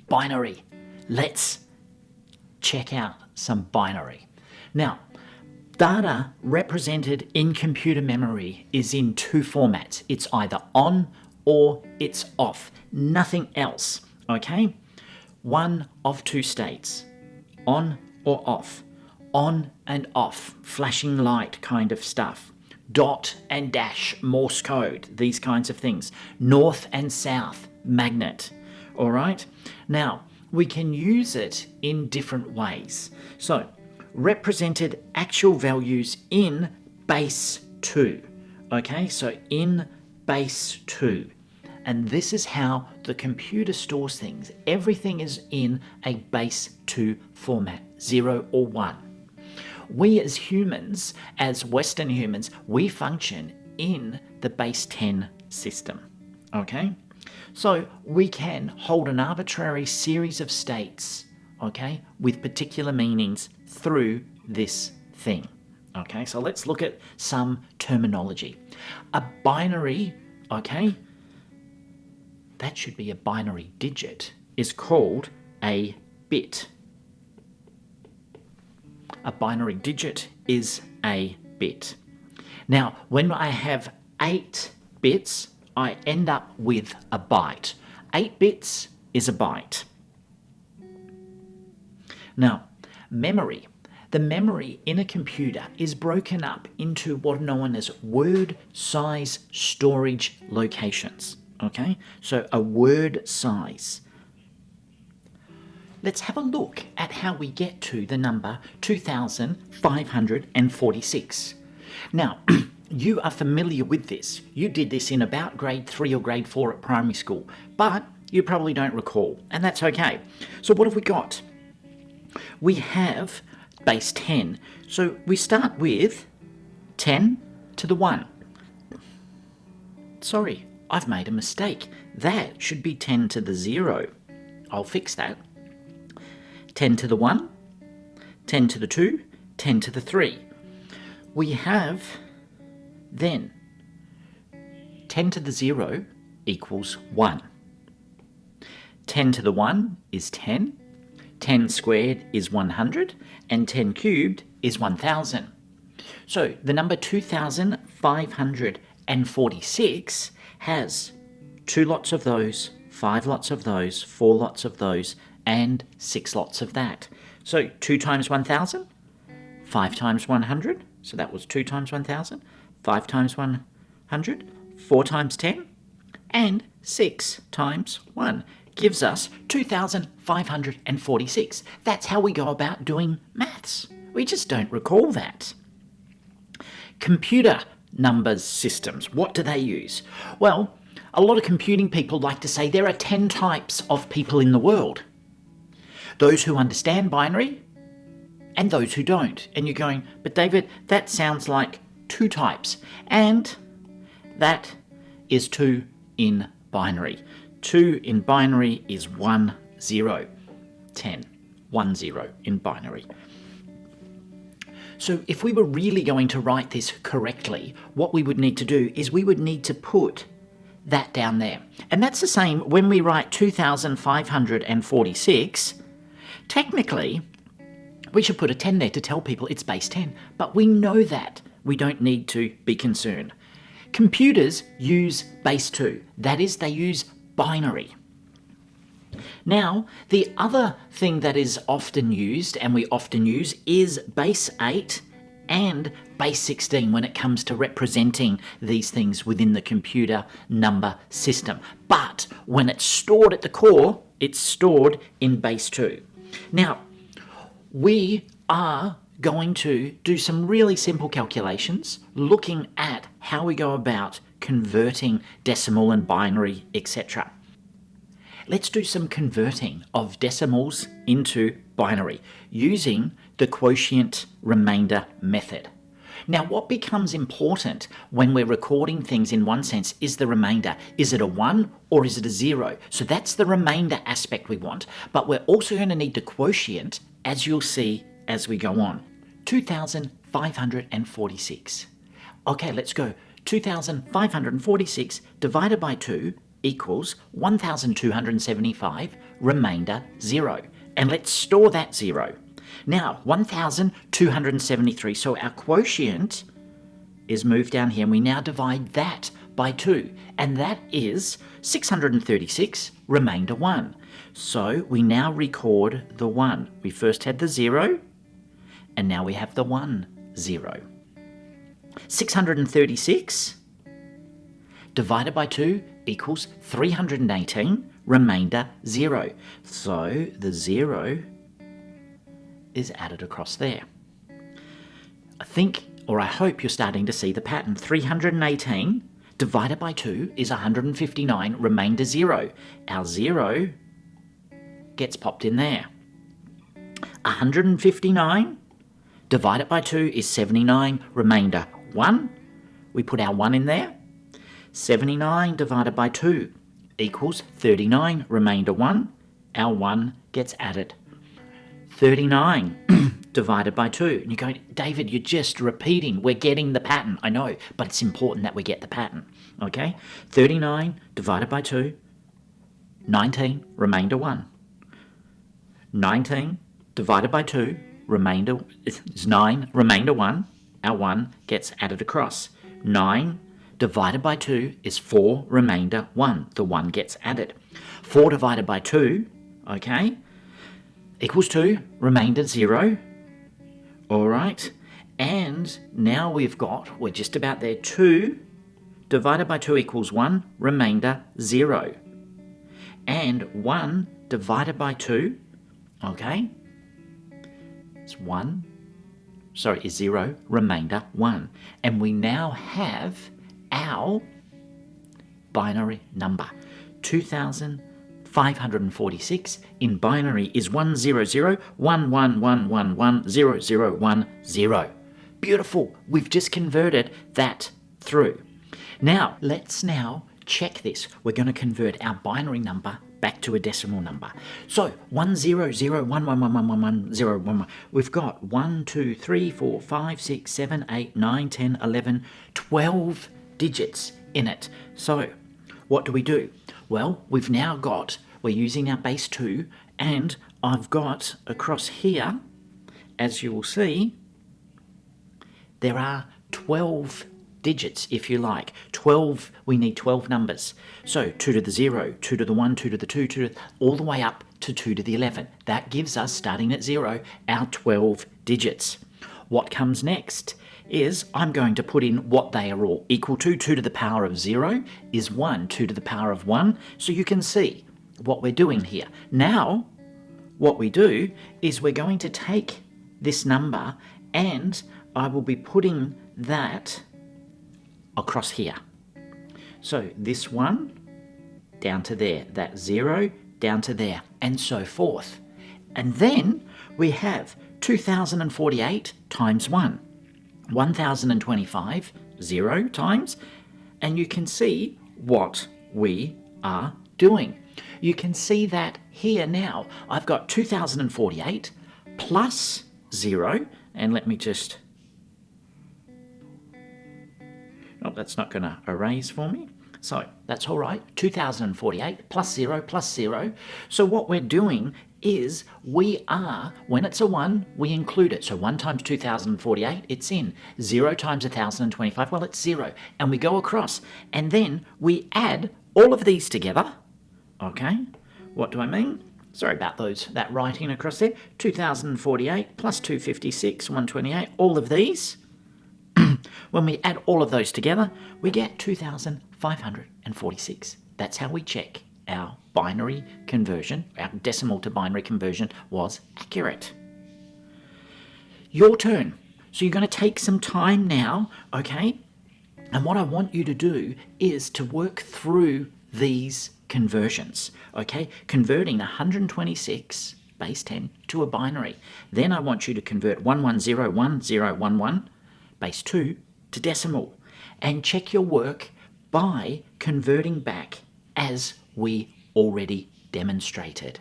Binary. Let's check out some binary. Now, data represented in computer memory is in two formats. It's either on or it's off. Nothing else, okay? One of two states, on or off. On and off, flashing light kind of stuff. Dot and dash, Morse code, these kinds of things. North and south, magnet, all right? Now, we can use it in different ways. So, represented actual values in base 2, okay? So, in base 2. And this is how the computer stores things. Everything is in a base 2 format, 0 or 1. We as humans, as Western humans, we function in the base 10 system, okay? So we can hold an arbitrary series of states, okay, with particular meanings through this thing, okay? So let's look at some terminology. A binary, okay, that should be a binary digit, is called a bit. A binary digit is a bit. Now, when I have 8 bits, I end up with a byte. 8 bits is a byte. Now, memory. The memory in a computer is broken up into what are known as word size storage locations. Okay, so a word size. Let's have a look at how we get to the number 2,546. Now, you are familiar with this. You did this in about grade 3 or grade 4 at primary school, but you probably don't recall, and that's okay. So what have we got? We have base 10. So we start with 10 to the 1. Sorry, I've made a mistake. That should be 10 to the 0. I'll fix that. 10 to the 1, 10 to the 2, 10 to the 3. We have then 10 to the 0 equals 1. 10 to the 1 is 10, 10 squared is 100, and 10 cubed is 1000. So the number 2,546 has 2 lots of those, 5 lots of those, 4 lots of those, and 6 lots of that. So 2 times 1,000, 5 times 100, so that was 2 times 1,000, 5 times 100, 4 times 10, and 6 times 1 gives us 2,546. That's how we go about doing maths. We just don't recall that. Computer numbers systems, what do they use? Well, a lot of computing people like to say there are 10 types of people in the world. Those who understand binary and those who don't. And you're going, but David, that sounds like 2 types. And that is 2 in binary. 2 in binary is 1, 0. 10. 1, 0 in binary. So if we were really going to write this correctly, what we would need to do is we would need to put that down there. And that's the same when we write 2,546. Technically, we should put a 10 there to tell people it's base 10, but we know that. We don't need to be concerned. Computers use base 2. That is, they use binary. Now, the other thing that is often used, and we often use, is base 8 and base 16 when it comes to representing these things within the computer number system. But when it's stored at the core, it's stored in base 2. Now, we are going to do some really simple calculations looking at how we go about converting decimal and binary, etc. Let's do some converting of decimals into binary using the quotient remainder method. Now, what becomes important when we're recording things in one sense is the remainder. Is it a 1 or is it a 0? So that's the remainder aspect we want. But we're also going to need the quotient, as you'll see as we go on. 2,546. Okay, let's go. 2,546 divided by 2 equals 1,275, remainder 0. And let's store that 0. Now, 1,273, so our quotient is moved down here, and we now divide that by 2, and that is 636, remainder 1. So we now record the 1. We first had the 0, and now we have the 1, 0. 636 divided by 2 equals 318, remainder 0. So the 0 is added across there. I think, or I hope you're starting to see the pattern. 318 divided by 2 is 159, remainder 0. Our 0 gets popped in there. 159 divided by 2 is 79, remainder 1. We put our 1 in there. 79 divided by 2 equals 39, remainder 1. Our 1 gets added. 39 divided by 2. And you go, David, you're just repeating. We're getting the pattern. I know, but it's important that we get the pattern. Okay? 39 divided by 2, 19, remainder 1. 19 divided by 2, remainder is 9, remainder 1. Our 1 gets added across. 9 divided by 2 is 4, remainder 1. The 1 gets added. 4 divided by 2, okay, equals 2, remainder 0. All right, and now we're just about there. 2 divided by 2 equals 1, remainder 0. And 1 divided by 2, okay, is 0, remainder 1. And we now have our binary number. 2,546 in binary is 10011110010. Beautiful. We've just converted that through. Now, let's check this. We're going to convert our binary number back to a decimal number. So 10011111011. We've got 1, 2, 3, 4, 5, 6, 7, 8, 9, 10, 11, 12 digits in it. So what do? Well, we're using our base 2, and I've got across here, as you will see, there are 12 digits, if you like. 12, we need 12 numbers. So 2 to the 0, 2 to the 1, 2 to the 2, 2 to all the way up to 2 to the 11. That gives us, starting at 0, our 12 digits. What comes next is I'm going to put in what they are all equal to. 2 to the power of 0 is 1, 2 to the power of 1. So you can see what we're doing here. Now, what we do is we're going to take this number and I will be putting that across here. So this one down to there, that 0 down to there, and so forth. And then we have 2,048 times 1. 1,025, 0 times, and you can see what we are doing. You can see that here now. I've got 2,048 plus 0, and let me just... Oh, that's not going to erase for me. So that's all right. 2,048 plus 0 plus 0. So what we're doing is when it's a 1, we include it. So 1 times 2,048, it's in. 0 times 1,025, well, it's 0. And we go across. And then we add all of these together. Okay, what do I mean? Sorry about that writing across there. 2,048 plus 256, 128, all of these. When we add all of those together, we get 2,546. That's how we check our binary conversion, our decimal to binary conversion was accurate. Your turn. So you're going to take some time now, okay? And what I want you to do is to work through these conversions, okay? Converting 126 base 10 to a binary. Then I want you to convert 11011011 base 2 to decimal, and check your work by converting back as we already demonstrated.